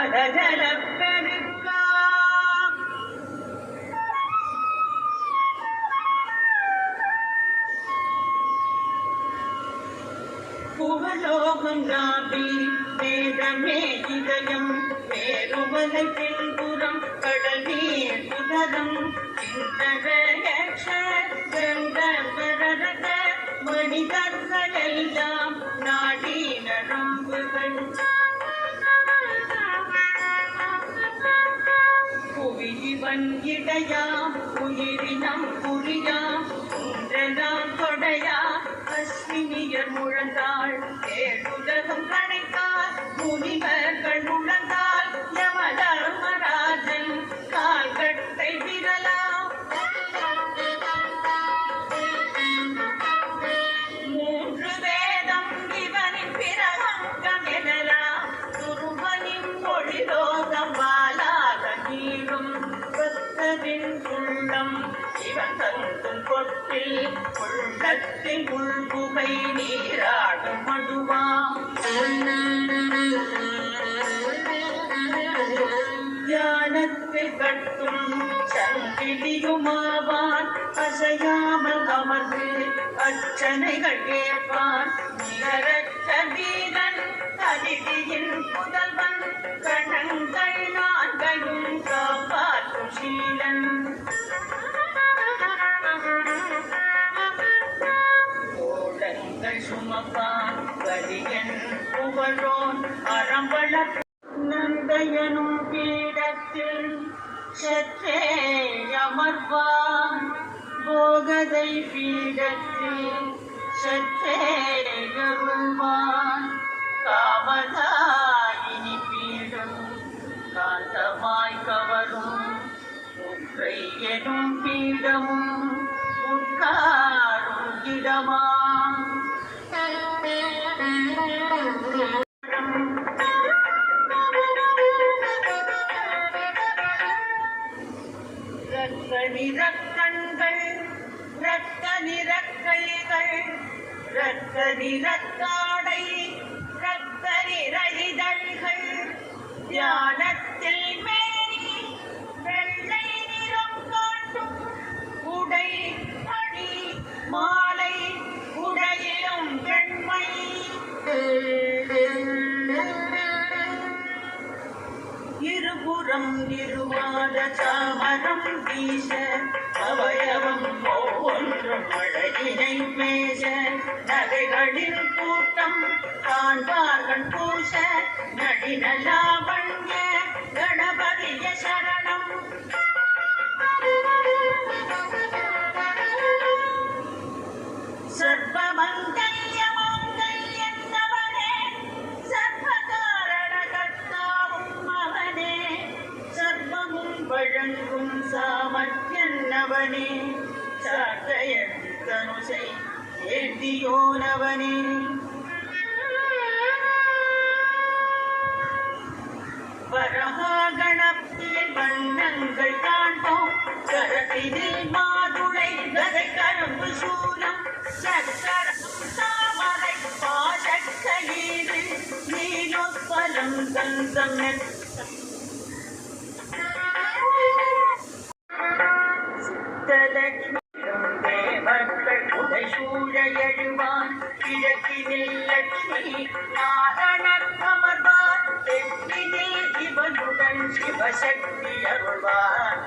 மதஜல பெருக்கா புவலோகம் நாபி வேதமே இதயம் மேருமலை பின்புறம் கடல் நீர் சுதரம் மனிதர்கள் எல்லாம் நாடி நரம்புகள் புவிவன் இடையாம் உயிரினம் புரியாம் ஒன்றெல்லாம் கொடையா அஸ்வினியர் முழந்தாள் ஏழுலகம் கணைத்தால் முனிவர்கள் முழந்தால் யமதர்மராஜன் கால்கட்டை விரலாம் மூன்று வேதம் இவனின் பிரசங்கம் எனலாம் துருவனின் மொழிலோகம் வாலாக நீளும் பக்தரின் உள்ளம் இவன் தந்தும் கொட்டில் உள்ளத்தில் உள்புகை நீராடும் மடுவாம் தியானத்தில் கட்டும் சங்கிலியுமாவான் அசையாமல் அமர்ந்து அர்ச்சனைகள் கேட்பான் நிகரற்ற வீரன் அதிதியின் புதல்வன் கணங்கள் நான்கையும் காப்பாற்றும் சீலன் கோடங்கள் சுமப்பான் வலியன் புகழோன் அறம்பள நந்தையனும் பீடத்தில் சற்றே அமர்வான் போகதை பீடத்தில் சற்றே அருள்வான் காமதாயினி பீடம் காந்தமாய் கவரும் ஒன்றை எனும் பீடமும் உட்காரும் இடமாம் ரத்த நிறக்கண்கள் ரத்த நிறக்கைகள் ரத்த நிறத்தாடை ரத்த நிற இதழ்கள் தியானத்தில் மேனி வெள்ளை நிறம் காட்டும் உடை அணி மாலை உடையிலும் வெண்மை இருபுறம் இருவாத சாமரம் வீச அவயவம் ஒவ்வொன்றும் அழகினை பேச நகைகளின் கூட்டம் காண்பார்கள் பூச நடினலாவண்ய கணபதிய சரணம் சர்வமங்கல்ய மாங்கல்யத்தவனே சர்வகாரண கர்த்தாவும் அவனே சர்வமும் வழங்கும் சாமர்த்தியன்னவனே சார்த்தையன் தனுசை ஏந்தியோனவனே வரகணத்தில் வண்ணங்கள் காண்போம் கரத்தினில் மாதுளை கதை கரும்பு சூலம் சக்கரம் தாமரை பாசக்கயிறு நீலோத்பலம் கந்தம் தேவர்கள் உதை சூழ எழுவான் கிழக்கினில் லட்சுமி நாரணர் அமர்வான் தெற்கினில் இவனுடன் சிவசக்தி அருள்வான்